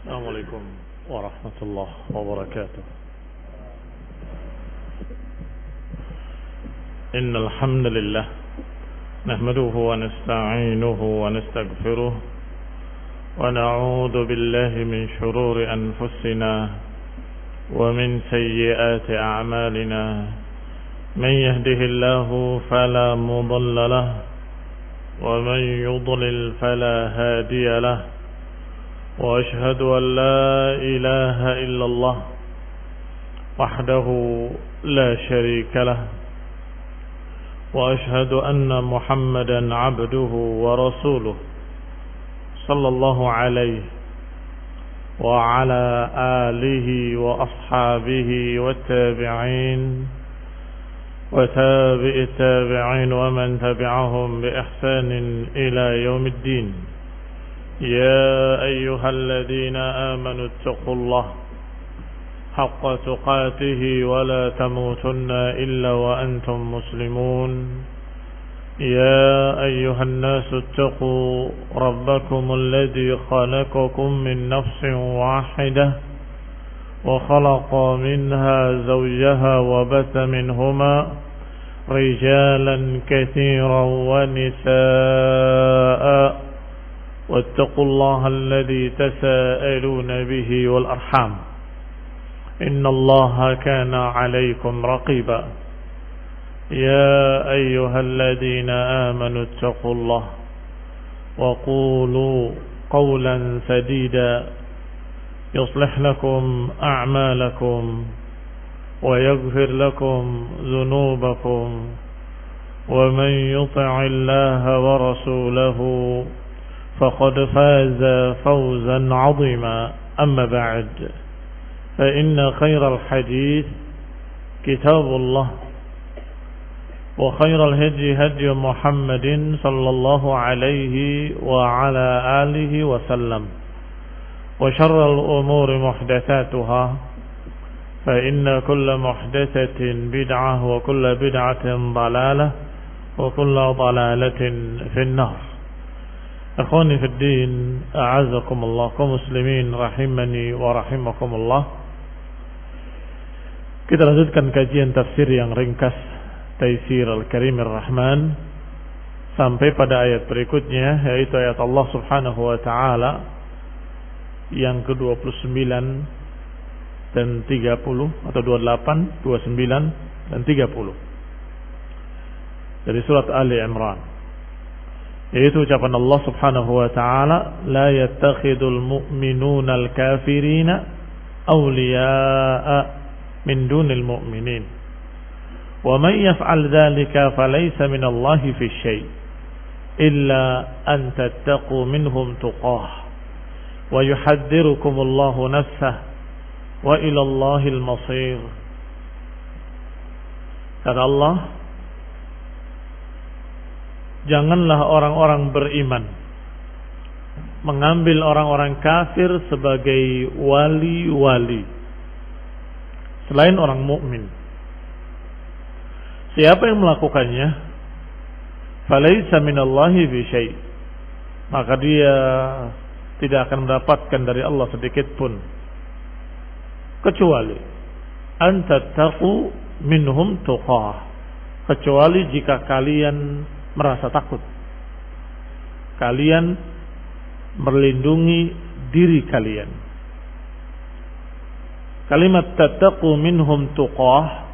السلام عليكم ورحمة الله وبركاته. إن الحمد لله نحمده ونستعينه ونستغفره ونعوذ بالله من شرور أنفسنا ومن سيئات أعمالنا. من يهده الله فلا مضل له ومن يضلل فلا هادي له. وأشهد أن لا إله إلا الله وحده لا شريك له. وأشهد أن محمدا عبده ورسوله صلى الله عليه وعلى آله وأصحابه والتابعين وتابع التابعين ومن تبعهم بإحسان إلى يوم الدين. يا أيها الذين آمنوا اتقوا الله حق تقاته ولا تموتن إلا وأنتم مسلمون. يا أيها الناس اتقوا ربكم الذي خلقكم من نفس واحدة وخلق منها زوجها وبث منهما رجالا كثيرا ونساء واتقوا الله الذي تساءلون به والأرحام إن الله كان عليكم رقيبا. يا أيها الذين آمنوا اتقوا الله وقولوا قولا سديدا يصلح لكم أعمالكم ويغفر لكم ذنوبكم ومن يطع الله ورسوله فقد فاز فوزا عظيما. أما بعد فإن خير الحديث كتاب الله وخير الهدي هدي محمد صلى الله عليه وعلى آله وسلم وشر الأمور محدثاتها فإن كل محدثة بدعة وكل بدعة ضلالة وكل ضلالة في النار. Akhwani fid din, a'azakumullah, kaum muslimin rahimani wa rahimakumullah. Kita lanjutkan kajian tafsir yang ringkas Taisir Al-Karimir Rahman sampai pada ayat berikutnya, yaitu ayat Allah Subhanahu wa taala yang ke-29 dan 30 atau 28, 29 dan 30 dari surat Ali Imran. Yaitu ucapan Allah Subhanahu wa taala, la yattakhidul mu'minuna al-kafirina awliya'a min dunil mu'minin wa man yaf'al dhalika falaysa minallahi fi syai' illa an tattaqu minhum tuqah wa yuhadzirukumullahu nafsah wa ilallahil masir. Kata Allah, janganlah orang-orang beriman mengambil orang-orang kafir sebagai wali-wali selain orang mukmin. Siapa yang melakukannya, falaisa minallahi fi syai', maka dia tidak akan mendapatkan dari Allah sedikit pun, kecuali an tattaqu minhum tuqah, kecuali jika kalian merasa takut, kalian melindungi diri kalian. Kalimat tattaqu minhum tuqah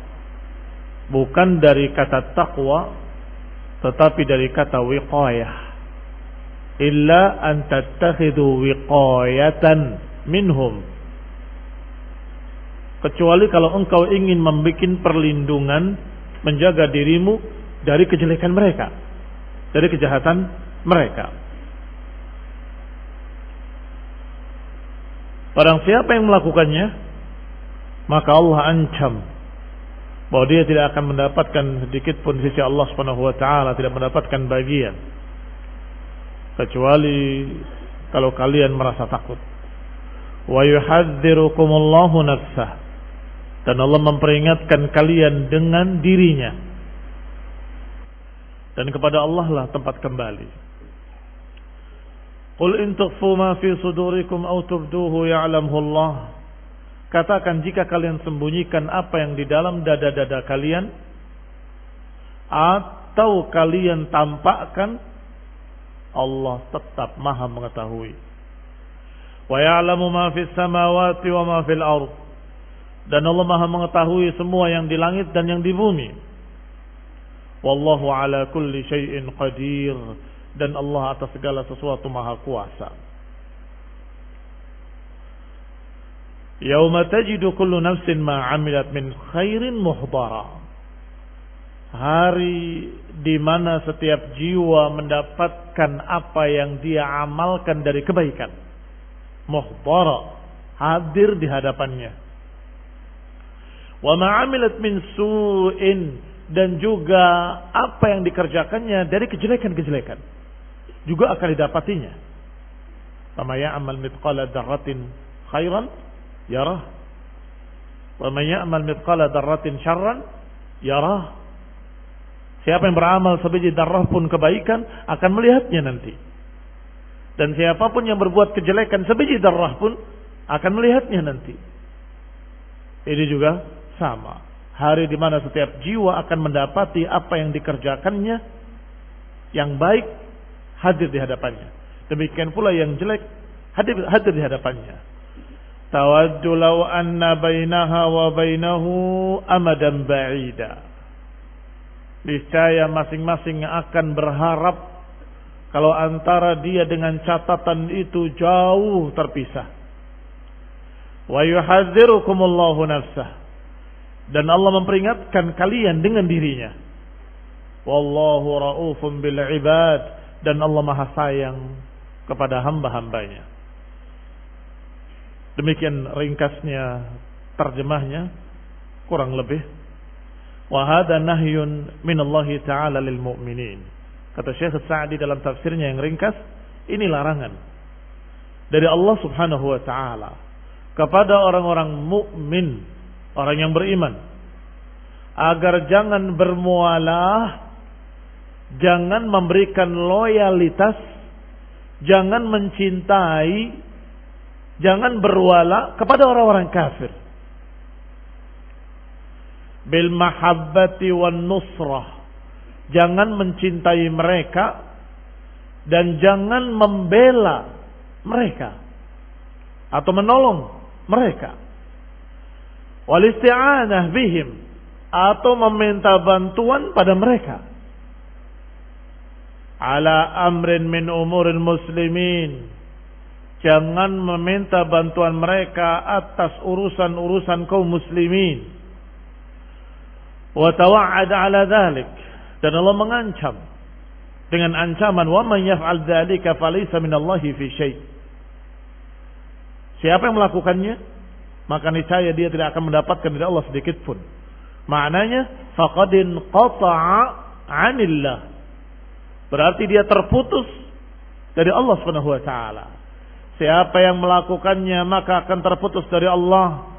bukan dari kata taqwa, tetapi dari kata wiqayah. Illa an tattakhidhu wiqayatan minhum, kecuali kalau engkau ingin membuat perlindungan, menjaga dirimu dari kejelekan mereka, dari kejahatan mereka. Barang siapa yang melakukannya, maka Allah ancam bahwa dia tidak akan mendapatkan sedikit pun di sisi Allah Subhanahu wa taala, tidak mendapatkan bagian, kecuali kalau kalian merasa takut. Wa yuhadzirukumullahu nafsah, dan Allah memperingatkan kalian dengan dirinya, dan kepada Allah lah tempat kembali. Qul in tukhfu ma fi sudurikum aw tubduhu ya'lamhu Allah. Katakan jika kalian sembunyikan apa yang di dalam dada-dada kalian atau kalian tampakkan, Allah tetap Maha mengetahui. Wa ya'lamu ma fis samawati wa ma fil ard. Dan Allah Maha mengetahui semua yang di langit dan yang di bumi. Wallahu ala kulli syai'in qadir. Dan Allah atas segala sesuatu Maha kuasa. Yauma tajidu kullu nafsin ma 'amilat min khairin muhdara. Hari di mana setiap jiwa mendapatkan apa yang dia amalkan dari kebaikan. Muhdara, hadir di hadapannya. Wa ma 'amilat min su'in, dan juga apa yang dikerjakannya dari kejelekan-kejelekan juga akan didapatinya. Fama ya'mal mithqala dzarratin khairan yarah, wa man ya'mal mithqala dzarratin syarran yarah. Siapa yang beramal sebiji darah pun kebaikan akan melihatnya nanti. Dan siapapun yang berbuat kejelekan sebiji darah pun akan melihatnya nanti. Ini juga sama. Hari di mana setiap jiwa akan mendapati apa yang dikerjakannya yang baik hadir di hadapannya. Demikian pula yang jelek hadir di hadapannya. Tawaddu law anna bainaha wa bainahu amadan ba'ida. Niscaya masing-masing akan berharap kalau antara dia dengan catatan itu jauh terpisah. Wa yuhadzirukumullahu nafsah. Dan Allah memperingatkan kalian dengan dirinya. Wallahu raufun bil ibad. Dan Allah Maha sayang kepada hamba-hambanya. Demikian ringkasnya terjemahnya kurang lebih. Wa hadza nahyun minallahi ta'ala lil mu'minin. Kata Syekh Sa'di dalam tafsirnya yang ringkas, ini larangan dari Allah Subhanahu wa taala kepada orang-orang mukmin, orang yang beriman, agar jangan bermualah, jangan memberikan loyalitas, jangan mencintai, jangan berwala kepada orang-orang kafir. Bil mahabbati wan nusrah. Jangan mencintai mereka dan jangan membela mereka atau menolong mereka. Wal isti'anah bihim, atau meminta bantuan pada mereka. Ala amrin min umuril muslimin. Jangan meminta bantuan mereka atas urusan-urusan kaum muslimin. Wa tawa'ada ala dhalik. Dan Allah mengancam dengan ancaman, wa man yaf'al dzalika falaysa minallahi fi syai'. Siapa yang melakukannya, maka niscaya dia tidak akan mendapatkan dari Allah sedikit pun. Maknanya faqadin qata'a 'anillah. Berarti dia terputus dari Allah Subhanahu wa taala. Siapa yang melakukannya maka akan terputus dari Allah.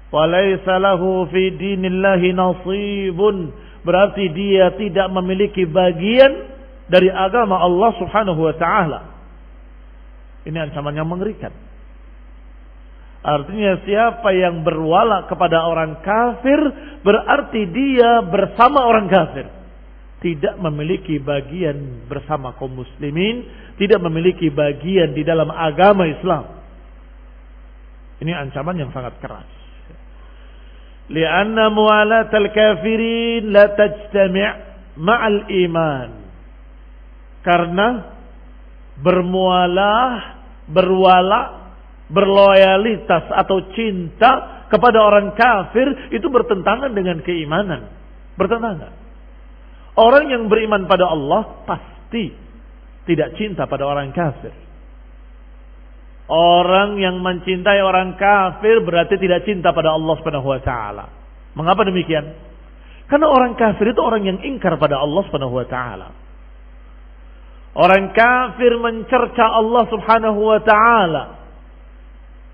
Walaysa lahu fi dinillahi nasibun. Berarti dia tidak memiliki bagian dari agama Allah Subhanahu wa taala. Ini ancaman yang mengerikan. Artinya siapa yang berwala kepada orang kafir berarti dia bersama orang kafir. Tidak memiliki bagian bersama kaum muslimin, tidak memiliki bagian di dalam agama Islam. Ini ancaman yang sangat keras. Lianna muwalatal kafirin la tajtami' ma'al iman. Karena berwala, berloyalitas atau cinta kepada orang kafir itu bertentangan dengan keimanan. Bertentangan. Orang yang beriman pada Allah pasti tidak cinta pada orang kafir. Orang yang mencintai orang kafir berarti tidak cinta pada Allah Subhanahu wa taala. Mengapa demikian? Karena orang kafir itu orang yang ingkar pada Allah Subhanahu wa taala. Orang kafir mencerca Allah Subhanahu wa taala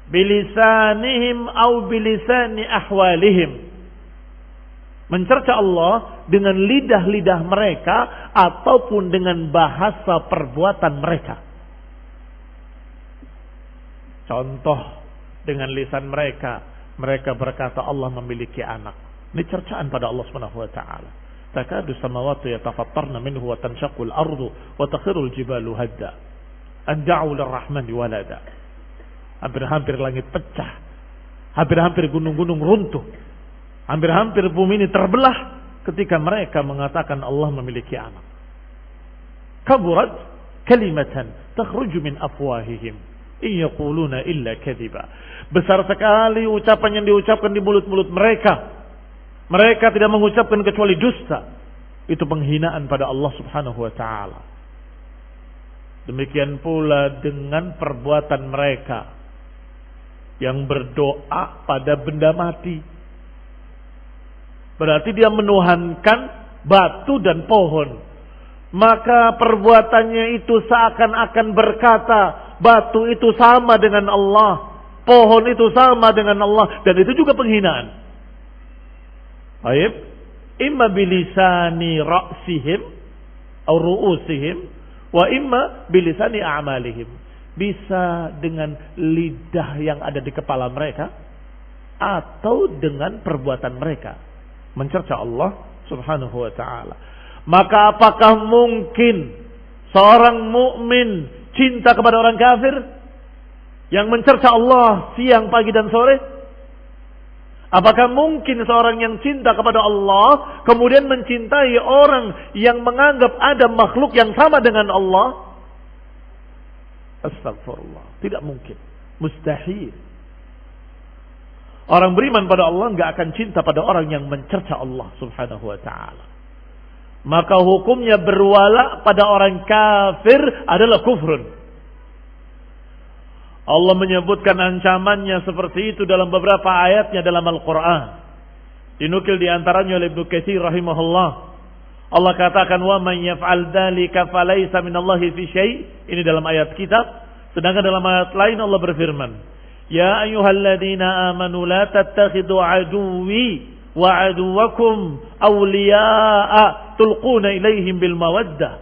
bilisanihim au bilisani ahwalihim. Mencerca Allah dengan lidah-lidah mereka ataupun dengan bahasa perbuatan mereka. Contoh dengan lisan mereka, mereka berkata Allah memiliki anak. Ini cercaan pada Allah Subhanahu wa taala. Takadu samawati yatafattarna minhu wa tanshaqqu al-ardu wa takhiru al-jibalu hadda. An da'u lir-rahmani walada. Hampir-hampir langit pecah. Hampir-hampir gunung-gunung runtuh. Hampir-hampir bumi ini terbelah ketika mereka mengatakan Allah memiliki anak. Kaburat kalimatan takhruju min afwahihim in yaquluna illa kadhiba. Besar sekali ucapan yang diucapkan di mulut-mulut mereka. Mereka tidak mengucapkan kecuali dusta. Itu penghinaan pada Allah Subhanahu wa taala. Demikian pula dengan perbuatan mereka yang berdoa pada benda mati. Berarti dia menuhankan batu dan pohon. Maka perbuatannya itu seakan-akan berkata, batu itu sama dengan Allah, pohon itu sama dengan Allah, dan itu juga penghinaan. Baik, imma bilisani ra'sihim atau ru'usihim wa imma bilisani a'malihim. Bisa dengan lidah yang ada di kepala mereka atau dengan perbuatan mereka mencerca Allah Subhanahu wa taala. Maka apakah mungkin seorang mukmin cinta kepada orang kafir yang mencerca Allah siang, pagi dan sore? Apakah mungkin seorang yang cinta kepada Allah kemudian mencintai orang yang menganggap ada makhluk yang sama dengan Allah? Astagfirullah, tidak mungkin, mustahil. Orang beriman pada Allah enggak akan cinta pada orang yang mencerca Allah Subhanahu wa taala. Maka hukumnya berwala pada orang kafir adalah kufrun. Allah menyebutkan ancamannya seperti itu dalam beberapa ayatnya dalam Al-Quran. Dinukil diantaranya oleh Ibnu Katsir rahimahullah. Allah katakan, wa man yaf'al dzalika falaysa minallahi fi syai'. Ini dalam ayat kitab. Sedangkan dalam ayat lain Allah berfirman, ya ayyuhalladzina amanu la tattakhidu aduwwi wa aduwakum awliya'a tulquna ilaihim bil mawaddah.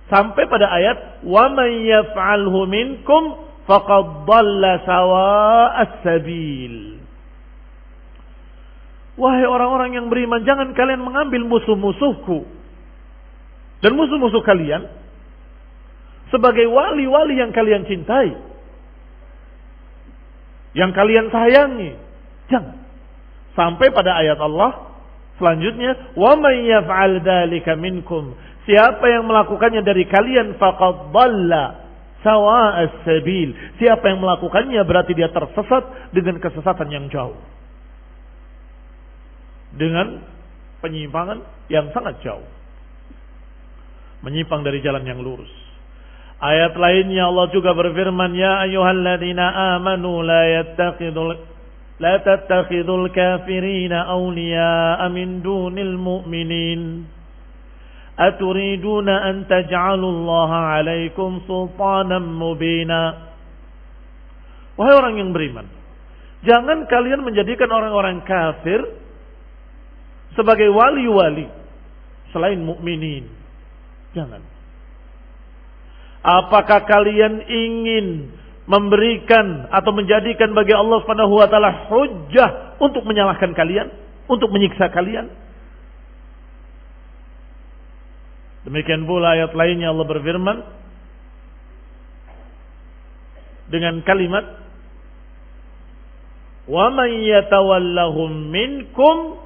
Sampai pada ayat wa man yaf'alhu minkum faqad dhalla sawa'as sabil. Wahai orang-orang yang beriman, jangan kalian mengambil musuh-musuhku dan musuh-musuh kalian sebagai wali-wali yang kalian cintai, yang kalian sayangi. Jangan. Sampai pada ayat Allah selanjutnya, wa may yaf'al dzalika minkum. Siapa yang melakukannya dari kalian faqad dhalla sawa'as sabil. Siapa yang melakukannya berarti dia tersesat dengan kesesatan yang jauh. Dengan penyimpangan yang sangat jauh. Menyimpang dari jalan yang lurus. Ayat lainnya Allah juga berfirman, ya ayyuhalladzina amanu la tattakhidul kafirina awliya'a min dunil mu'minin. Aturiduna an taj'alullaha 'alaikum sultanan mubina. Wahai orang yang beriman, jangan kalian menjadikan orang-orang kafir sebagai wali-wali selain mukminin. Jangan. Apakah kalian ingin memberikan atau menjadikan bagi Allah Subhanahu wa taala hujjah untuk menyalahkan kalian, untuk menyiksa kalian? Demikian pula ayat lainnya Allah berfirman dengan kalimat wa man yatawallahum minkum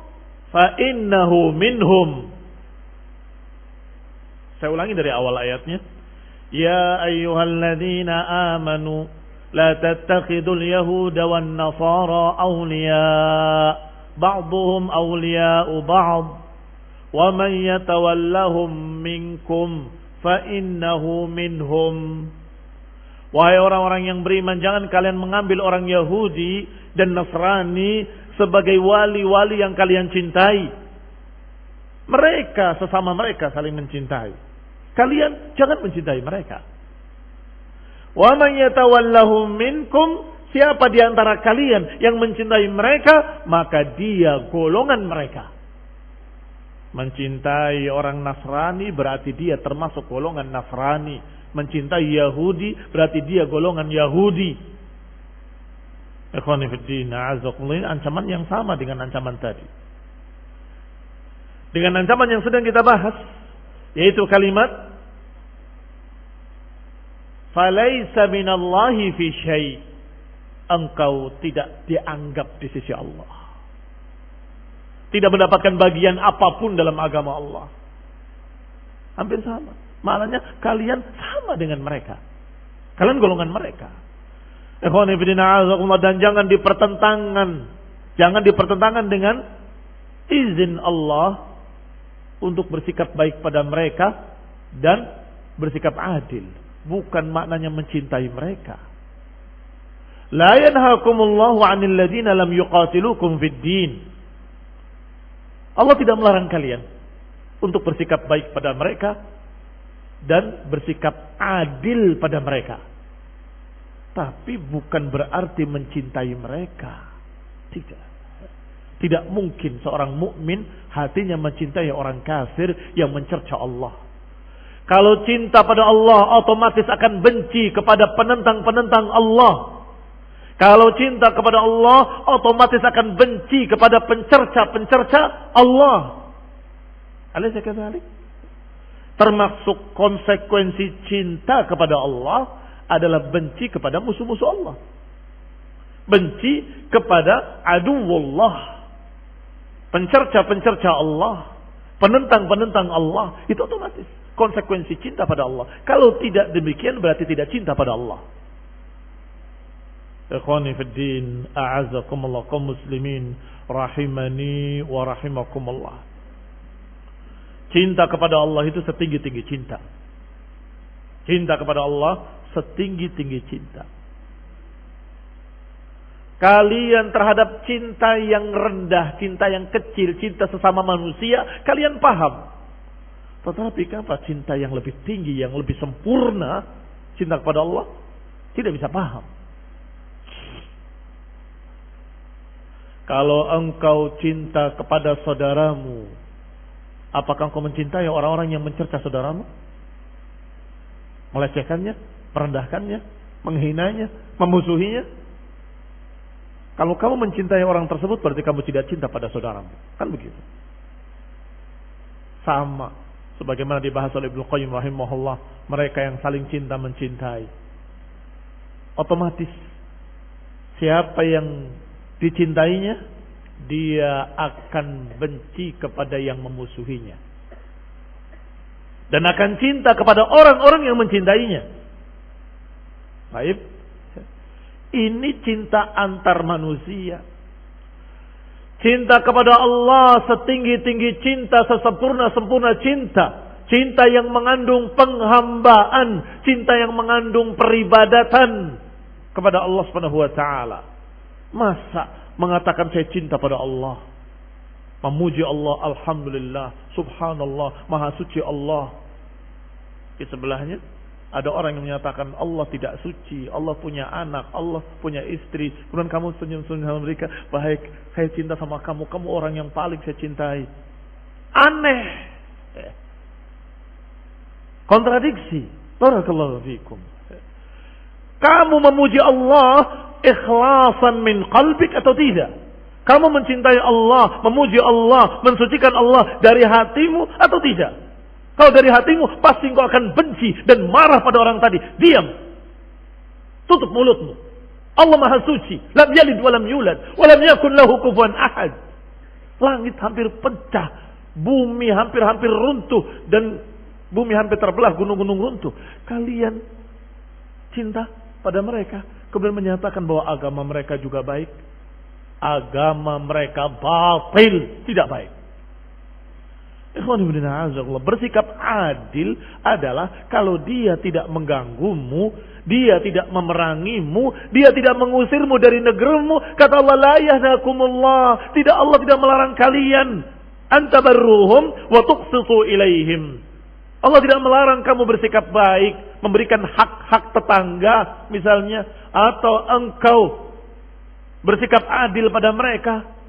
fa innahu minhum. Saya ulangi dari awal ayatnya. Ya ayyuhalladzina amanu la tattakhidul yahuda wan nasara awliya ba'dhum awliya'u ba'd wa man yatawallahum minkum fa innahu minhum. Wahai orang-orang yang beriman, jangan kalian mengambil orang Yahudi dan Nasrani sebagai wali-wali yang kalian cintai. Mereka sesama mereka saling mencintai. Kalian jangan mencintai mereka. Wa man yatawallahum minkum, siapa di antara kalian yang mencintai mereka, maka dia golongan mereka. Mencintai orang Nasrani berarti dia termasuk golongan Nasrani. Mencintai Yahudi berarti dia golongan Yahudi. Ikhwani fid din, a'azakumullah, ini ancaman yang sama dengan ancaman tadi. Dengan ancaman yang sedang kita bahas, yaitu kalimat falaisa minallahi fi syai'. Engkau tidak dianggap di sisi Allah. Tidak mendapatkan bagian apapun dalam agama Allah. Hampir sama. Maknanya kalian sama dengan mereka. Kalian golongan mereka. Ikhwan fillah a'azakumullah, dan jangan dipertentangkan dengan izin Allah untuk bersikap baik pada mereka dan bersikap adil. Bukan maknanya mencintai mereka. La yanhaakumullahu 'anil ladzina lam yuqatilukum fid din. Allah tidak melarang kalian untuk bersikap baik pada mereka dan bersikap adil pada mereka. Tapi bukan berarti mencintai mereka. Tidak. Tidak mungkin seorang mukmin hatinya mencintai orang kafir yang mencerca Allah. Kalau cinta pada Allah, otomatis akan benci kepada penentang-penentang Allah. Kalau cinta kepada Allah, otomatis akan benci kepada pencerca-pencerca Allah. Alaysa kadzalik? Termasuk konsekuensi cinta kepada Allah adalah benci kepada musuh-musuh Allah. Benci kepada aduwullah. Pencerca-pencerca Allah, penentang-penentang Allah, itu otomatis konsekuensi cinta pada Allah. Kalau tidak demikian berarti tidak cinta pada Allah. Ikhwani fid din, a'azakumullah, kaum muslimin rahimani wa rahimakumullah. Cinta kepada Allah itu setinggi-tinggi cinta. Cinta kepada Allah setinggi-tinggi cinta. Kalian terhadap cinta yang rendah, cinta yang kecil, cinta sesama manusia, kalian paham. Tetapi apa cinta yang lebih tinggi, yang lebih sempurna, cinta kepada Allah, tidak bisa paham. Kalau engkau cinta kepada saudaramu, apakah engkau mencintai orang-orang yang mencerca saudaramu? Melecehkannya, merendahkannya, menghinanya, memusuhinya? Kalau kamu mencintai orang tersebut berarti kamu tidak cinta pada saudaramu. Kan begitu. Sama. Sebagaimana dibahas oleh Ibnu Qayyim rahimahullah. Mereka yang saling cinta mencintai. Otomatis. Siapa yang dicintainya, dia akan benci kepada yang memusuhinya. Dan akan cinta kepada orang-orang yang mencintainya. Baik. Ini cinta antar manusia. Cinta kepada Allah setinggi-tinggi cinta, sesempurna-sempurna cinta. Cinta yang mengandung penghambaan, cinta yang mengandung peribadatan kepada Allah Subhanahu wa taala. Masa mengatakan saya cinta pada Allah, memuji Allah, alhamdulillah, subhanallah, maha suci Allah. Di sebelahnya ada orang yang menyatakan Allah tidak suci, Allah punya anak, Allah punya istri. Kemudian kamu senyum-senyum sama mereka, baik, saya cinta sama kamu, kamu orang yang paling saya cintai. Aneh. Kontradiksi. Barakallahu fikum. Kamu memuji Allah ikhlasan min qalbik atau tidak? Kamu mencintai Allah, memuji Allah, mensucikan Allah dari hatimu atau tidak? Kalau dari hatimu, pasti engkau akan benci dan marah pada orang tadi. Diam. Tutup mulutmu. Allah Maha Suci. Lam yalid wa lam yulad. Wa lam yakun lahu kufuwan ahad. Langit hampir pecah. Bumi hampir-hampir runtuh. Dan bumi hampir terbelah. Gunung-gunung runtuh. Kalian cinta pada mereka. Kemudian menyatakan bahwa agama mereka juga baik. Agama mereka batil. Tidak baik. Bersikap adil adalah kalau dia tidak mengganggumu, dia tidak memerangimu, dia tidak mengusirmu dari negerimu. Kata Allah, la yahdakumullah, tidak, Allah tidak melarang kalian antabarruhum wa tuqsitu ilaihim. Allah tidak melarang kamu bersikap baik, memberikan hak-hak tetangga misalnya, atau engkau bersikap adil pada mereka.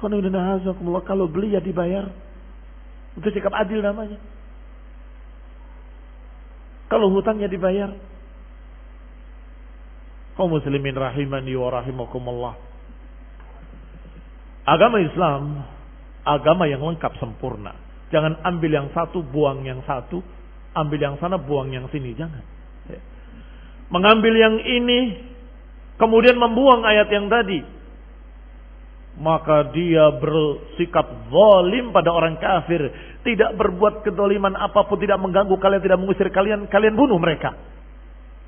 Kalau beli ya dibayar. Itu sikap adil namanya. Kalau hutangnya dibayar. Kaum muslimin rahimani wa rahimakumullah. Agama Islam agama yang lengkap sempurna. Jangan ambil yang satu, buang yang satu, ambil yang sana, buang yang sini, jangan. Mengambil yang ini kemudian membuang ayat yang tadi, maka dia bersikap zalim pada orang kafir, tidak berbuat kezaliman apapun, tidak mengganggu kalian, tidak mengusir kalian, kalian bunuh mereka.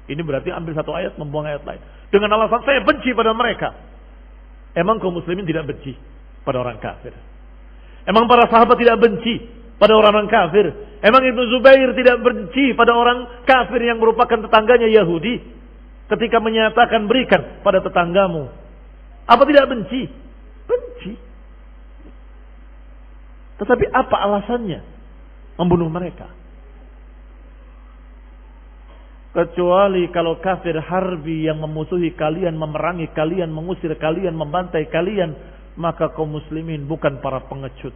Ini berarti ambil satu ayat, membuang ayat lain dengan alasan saya benci pada mereka. Emang kaum muslimin tidak benci pada orang kafir? Emang para sahabat tidak benci pada orang kafir? Emang Ibnu Zubair tidak benci pada orang kafir yang merupakan tetangganya Yahudi ketika menyatakan berikan pada tetanggamu? Apa tidak benci? Benci. Tetapi apa alasannya membunuh mereka? Kecuali kalau kafir harbi yang memusuhi kalian, memerangi kalian, mengusir kalian, membantai kalian, maka kaum muslimin bukan para pengecut.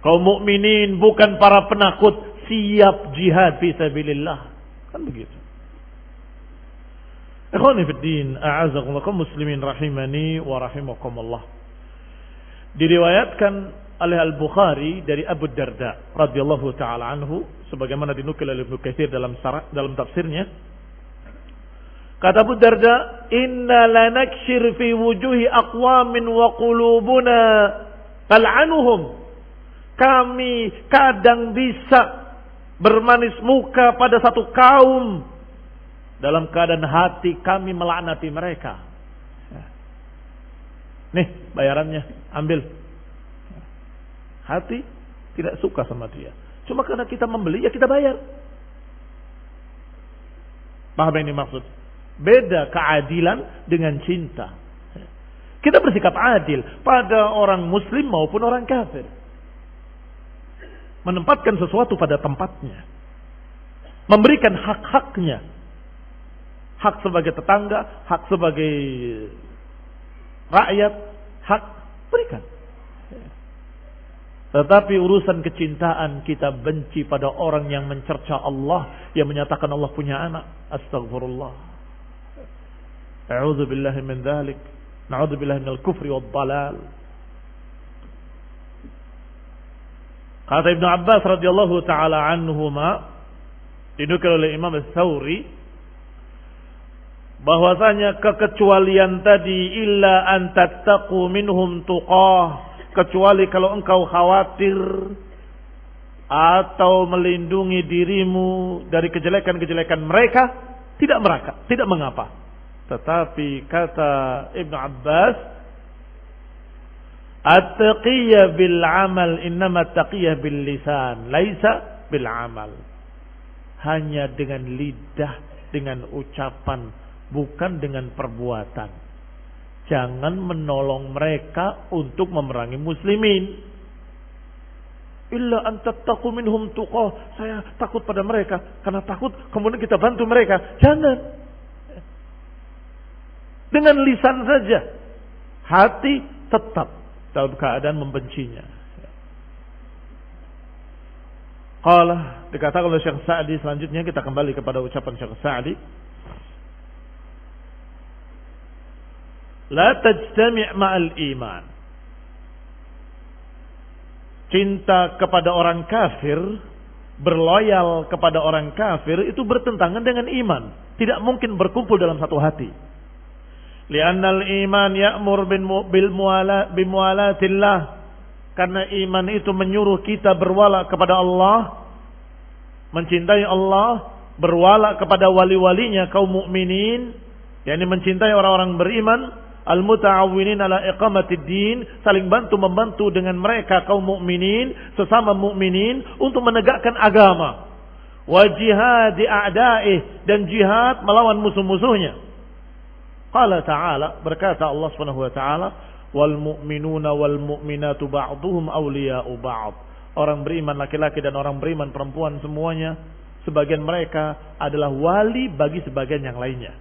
Kaum mukminin bukan para penakut, siap jihad fi sabilillah. Kan begitu. Ikhwani fid din, a'azakumullah, kaum muslimin rahimani wa rahimakumullah. Diriwayatkan oleh Al-Bukhari dari Abu Darda radhiyallahu taala anhu sebagaimana dinukil oleh Ibnu Katsir dalam tafsirnya. Kata Abu Darda, "Inna lanakshir fi wujuhi aqwamin wa qulubuna tal'anuhum." Kami kadang bisa bermanis muka pada satu kaum dalam keadaan hati kami melaknati mereka. Nih bayarannya, ambil. Hati tidak suka sama dia. Cuma karena kita membeli, ya kita bayar. Paham ini maksud? Beda keadilan dengan cinta. Kita bersikap adil pada orang muslim maupun orang kafir. Menempatkan sesuatu pada tempatnya. Memberikan hak-haknya. Hak sebagai tetangga, hak sebagai rakyat, hak berikan. Tetapi urusan kecintaan kita benci pada orang yang mencerca Allah, yang menyatakan Allah punya anak. Astagfirullah. A'udzu billahi min dzalik. Na'udzu billahi minal kufri wad dhalal. Kata Ibnu Abbas radhiyallahu taala anhuma, dinukil oleh Imam Ats-Tsauri, bahwasanya kekecualian tadi illa an tattaqu minhum tuqah, kecuali kalau engkau khawatir atau melindungi dirimu dari kejelekan-kejelekan mereka, tidak mengapa. Tetapi kata Ibnu Abbas, at-taqiyya bil amal innama at-taqiyya bil lisan laisa bil amal. Hanya dengan lidah, dengan ucapan, bukan dengan perbuatan. Jangan menolong mereka untuk memerangi muslimin. Illa an tattaqu minhum tuqah. Saya takut pada mereka, karena takut kemudian kita bantu mereka. Jangan. Dengan lisan saja. Hati tetap dalam keadaan membencinya. Qala, dikatakan oleh Syekh Sa'di, selanjutnya kita kembali kepada ucapan Syekh Sa'di. La tajtami' ma'al iman. Cinta kepada orang kafir, berloyal kepada orang kafir, itu bertentangan dengan iman. Tidak mungkin berkumpul dalam satu hati. Li'annal iman ya'mur bimualatillah. Karena iman itu menyuruh kita berwala kepada Allah, mencintai Allah, berwala kepada wali-walinya kaum mukminin, yakni mencintai orang-orang beriman, al-muta'awwinin ala iqamatid din, saling bantu-membantu dengan mereka kaum mukminin, sesama mukminin untuk menegakkan agama. Wa jihadi a'da'ih, dan jihad melawan musuh-musuhnya. Qala ta'ala, berkata Allah Subhanahu wa ta'ala, wal mu'minuna wal mu'minatu ba'duhum awliya'u ba'd. Orang beriman laki-laki dan orang beriman perempuan semuanya, sebagian mereka adalah wali bagi sebagian yang lainnya.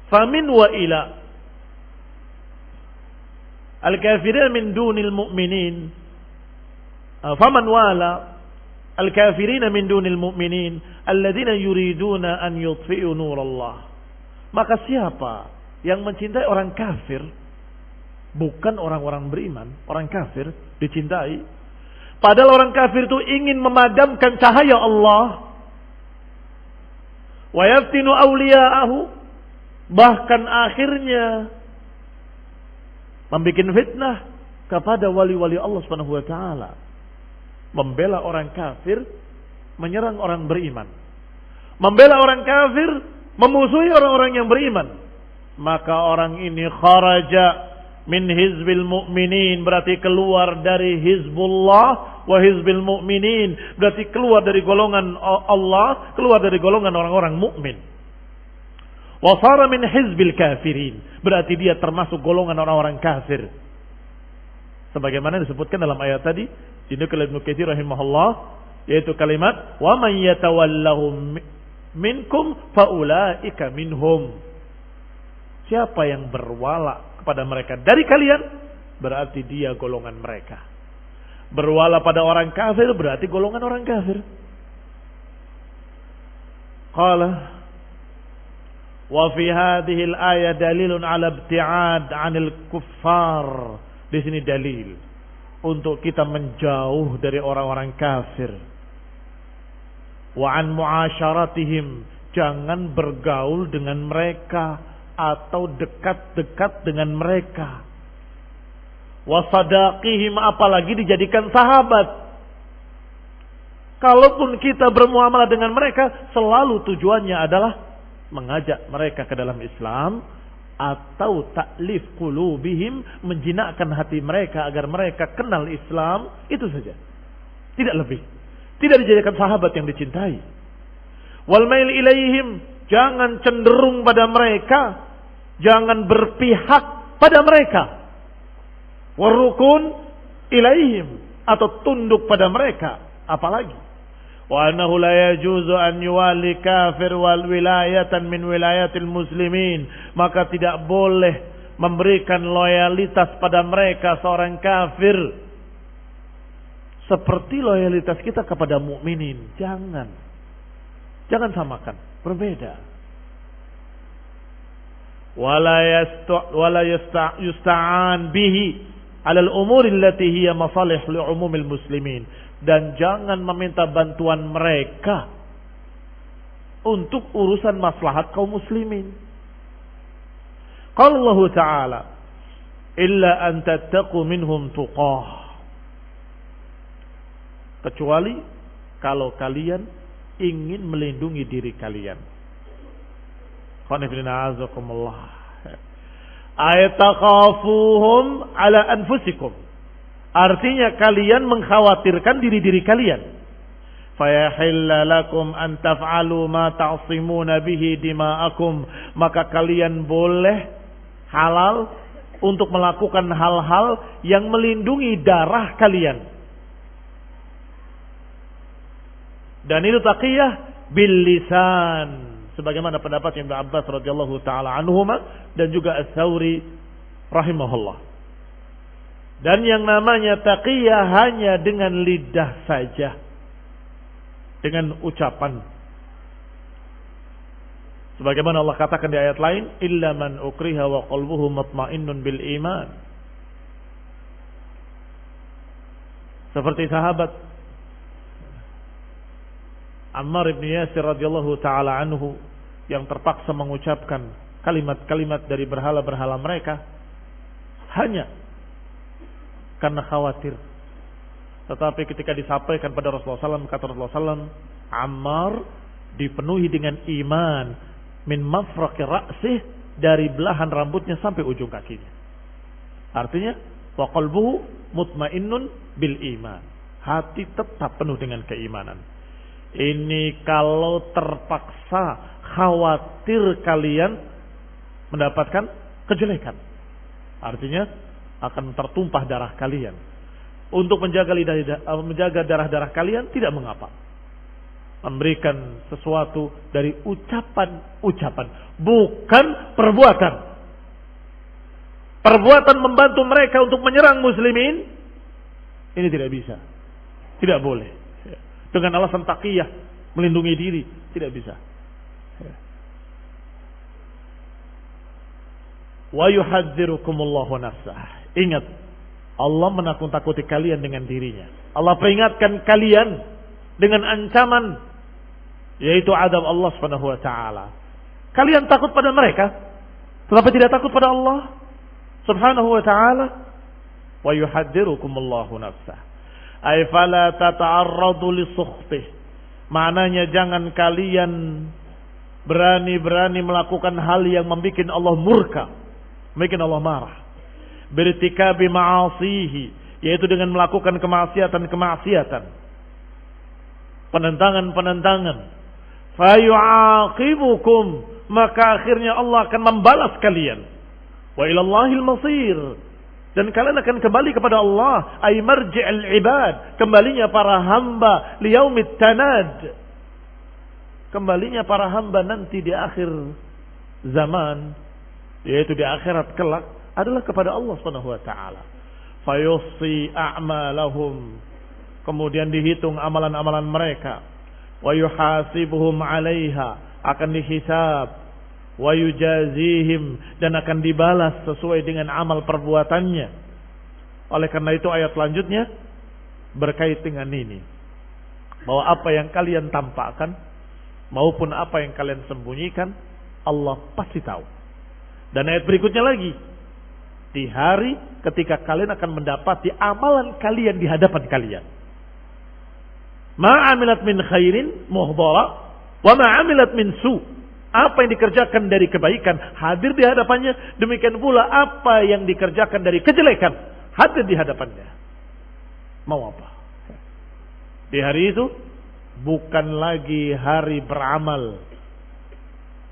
Famin wa ila al-kafirin min dunil mu'minin, faman wala al-kafirin min dunil mu'minin alladhina yuriduna an yutfi'u nur Allah. Maka siapa yang mencintai orang kafir, bukan orang-orang beriman, orang kafir dicintai. Padahal orang kafir itu ingin memadamkan cahaya Allah. Wa yaftinu awliya'ahu, bahkan akhirnya membikin fitnah kepada wali-wali Allah Subhanahu wa taala. Membela orang kafir, menyerang orang beriman. Membela orang kafir, memusuhi orang-orang yang beriman. Maka orang ini kharaja min hizbil mu'minin, berarti keluar dari hizbullah wa hizbil mu'minin, berarti keluar dari golongan Allah, keluar dari golongan orang-orang mukmin. Wa sara min hizbil kafirin, berarti dia termasuk golongan orang-orang kafir. Sebagaimana disebutkan dalam ayat tadi, dinukil Ibnu Katsir rahimahullah, yaitu kalimat wa man yatawallahum minkum faulaika minhum. Siapa yang berwala kepada mereka dari kalian, berarti dia golongan mereka. Berwala pada orang kafir berarti golongan orang kafir. Qala wa fi hadhihi al-ayah dalilun ala ibti'ad 'anil kuffar. Di sini dalil untuk kita menjauh dari orang-orang kafir. Wa an mu'asyaratihim, jangan bergaul dengan mereka atau dekat-dekat dengan mereka. Wa sadaqihim, apalagi dijadikan sahabat. Kalaupun kita bermuamalah dengan mereka, selalu tujuannya adalah mengajak mereka ke dalam Islam atau ta'lif qulubihim, menjinakkan hati mereka agar mereka kenal Islam, itu saja. Tidak lebih. Tidak dijadikan sahabat yang dicintai. Wal mail ilaihim, jangan cenderung pada mereka, jangan berpihak pada mereka. Warukun ilaihim, atau tunduk pada mereka, apalagi. Wa annahu la yajuzu an yuwali kafir wal wilayatan min wilayatil muslimin, maka tidak boleh memberikan loyalitas pada mereka seorang kafir seperti loyalitas kita kepada mukminin. Jangan samakan, berbeda. Wala yusta'an bihi 'ala al-umuri allati hiya masalih li umumil muslimin, dan jangan meminta bantuan mereka untuk urusan maslahat kaum muslimin. Qala Allah Ta'ala, illa an tattaqu minhum tuqah, kecuali kalau kalian ingin melindungi diri kalian. Qanifina azakumullah. Ayatakhafuhum ala anfusikum, artinya kalian mengkhawatirkan diri-diri kalian. Fayahilla lakum an taf'alu ma ta'simuna bihi dima'akum, maka kalian boleh, halal untuk melakukan hal-hal yang melindungi darah kalian. Dan itu taqiyah bil lisan, sebagaimana pendapat Ibnu Abbas radhiyallahu taala anhuma dan juga Ats-Tsauri rahimahullah. Dan yang namanya taqiyah hanya dengan lidah saja, dengan ucapan. Sebagaimana Allah katakan di ayat lain, illa man ukriha wa qalbuhu mutmainnun bil iman. Seperti sahabat Ammar ibn Yasir radhiyallahu taala anhu yang terpaksa mengucapkan kalimat-kalimat dari berhala-berhala mereka hanya karena khawatir. Tetapi ketika disampaikan pada Rasulullah SAW, kata Rasulullah SAW, Ammar dipenuhi dengan iman min mafraqi ra'sih, dari belahan rambutnya sampai ujung kakinya. Artinya wa qalbuhu mutmainnun bil iman, hati tetap penuh dengan keimanan. Ini kalau terpaksa khawatir kalian mendapatkan kejelekan, artinya akan tertumpah darah kalian. Untuk menjaga darah-darah kalian tidak mengapa. Memberikan sesuatu dari ucapan-ucapan, bukan perbuatan. Perbuatan membantu mereka untuk menyerang muslimin, ini tidak bisa. Tidak boleh. Dengan alasan taqiyah, melindungi diri, tidak bisa. Wa yuhadzirukumullahu nafsah. Ingat, Allah menakut-takuti kalian dengan dirinya. Allah peringatkan kalian dengan ancaman, yaitu azab Allah Subhanahu wa taala. Kalian takut pada mereka, tetapi tidak takut pada Allah Subhanahu wa taala. Wa yuhadzirukumullahu nafsah. Ay fala tata'arradu li sukhtih. Maknanya jangan kalian berani-berani melakukan hal yang membuat Allah murka, membuat Allah marah. Bertikabi ma'asihi, yaitu dengan melakukan kemaksiatan-kemaksiatan, penentangan-penentangan. Fayu'aqibukum, maka akhirnya Allah akan membalas kalian. Wa ilallahil masir, dan kalian akan kembali kepada Allah. Ay marji'al ibad, kembalinya para hamba liyaumit tanad, kembalinya para hamba nanti di akhir zaman, yaitu di akhirat kelak, adalah kepada Allah Subhanahu wa taala. Fayusi a'malahum, kemudian dihitung amalan-amalan mereka. Wa yuhasibuhum 'alaiha, akan dihisab. Wa yujazihim, dan akan dibalas sesuai dengan amal perbuatannya. Oleh karena itu ayat selanjutnya berkait dengan ini, bahwa apa yang kalian tampakkan maupun apa yang kalian sembunyikan, Allah pasti tahu. Dan ayat berikutnya lagi, di hari ketika kalian akan mendapati amalan kalian di hadapan kalian. Ma'amilat min khairin muhdara wa ma'amilat min su. Apa yang dikerjakan dari kebaikan hadir di hadapannya, demikian pula apa yang dikerjakan dari kejelekan hadir di hadapannya. Mau apa? Di hari itu bukan lagi hari beramal.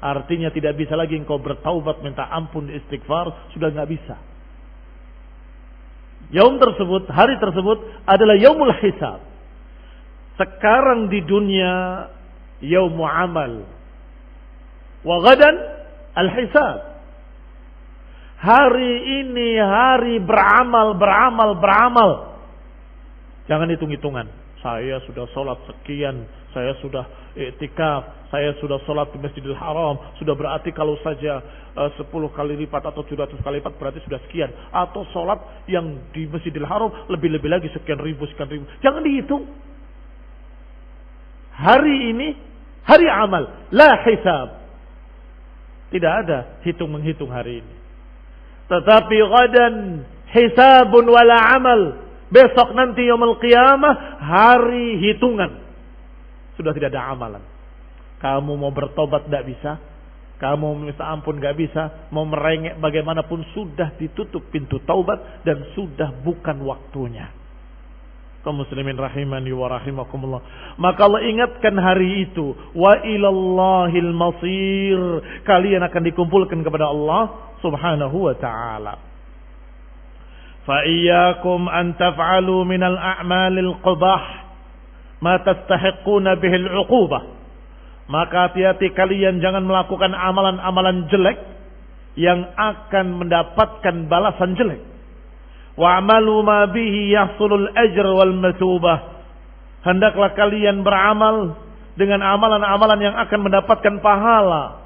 Artinya tidak bisa lagi engkau bertaubat, minta ampun, istighfar, sudah nggak bisa. Yaum tersebut, hari tersebut adalah yaumul hisab. Sekarang di dunia yaumul amal, wa ghadan al-hisab. Hari ini hari beramal. Jangan hitung-hitungan. Saya sudah sholat sekian, saya sudah i'tikaf, saya sudah sholat di Masjidil Haram, sudah berarti kalau saja 10 kali lipat atau 700 kali lipat berarti sudah sekian. Atau sholat yang di Masjidil Haram lebih-lebih lagi sekian ribu. Jangan dihitung. Hari ini hari amal, la hisab. Tidak ada hitung-menghitung hari ini. Tetapi ghadan hisabun wala amal. Besok nanti yaumul qiyamah, hari hitungan. Sudah tidak ada amalan. Kamu mau bertobat tidak bisa. Kamu mau minta ampun tidak bisa. Mau merengek bagaimanapun sudah ditutup pintu taubat dan sudah bukan waktunya. Kaum muslimin rahimani wa rahimakumullah. Maka Allah ingatkan hari itu, wa ilallahil masir. Kalian akan dikumpulkan kepada Allah Subhanahu wa taala. Fa iyyakum an taf'alu minal a'malil qabah ma tastahiquna bihil 'uqubah. Maka hati-hati kalian jangan melakukan amalan-amalan jelek yang akan mendapatkan balasan jelek. Wa'malu ma bihi yahsulul ajr wal mathubah. Hendaklah kalian beramal dengan amalan-amalan yang akan mendapatkan pahala.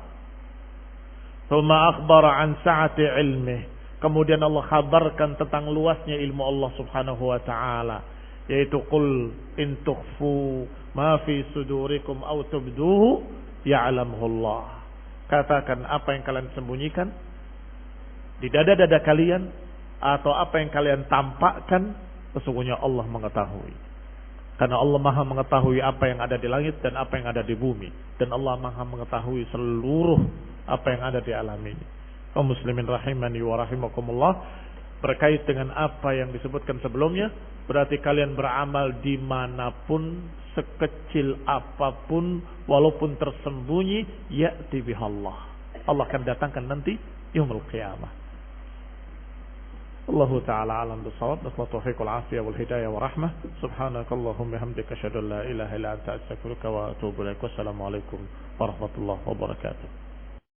Tsumma akhbara an sa'ati ilmih. Kemudian Allah kabarkan tentang luasnya ilmu Allah Subhanahu wa taala, yaitu qul in tukhfu ma fi sudurikum aw tubduhu ya'lamuhu Allah. Katakan apa yang kalian sembunyikan di dada-dada kalian atau apa yang kalian tampakkan, sesungguhnya Allah mengetahui. Karena Allah Maha mengetahui apa yang ada di langit dan apa yang ada di bumi, dan Allah Maha mengetahui seluruh apa yang ada di alam ini. Kaum muslimin rahimani wa rahimakumullah, berkait dengan apa yang disebutkan sebelumnya, berarti kalian beramal dimanapun, sekecil apapun, walaupun tersembunyi, ya'ti bihallah. Allah akan datangkan nanti yaumul qiyamah. Allah Ta'ala alam bisawab. Nasallahu taufiq wal afiyah wal hidayah wa rahmah. Subhanakallahumma hamdika asyhadu an la ilaha illa anta astaghfiruka wa atubu ilaik. Wassalamu alaikum warahmatullahi wabarakatuh.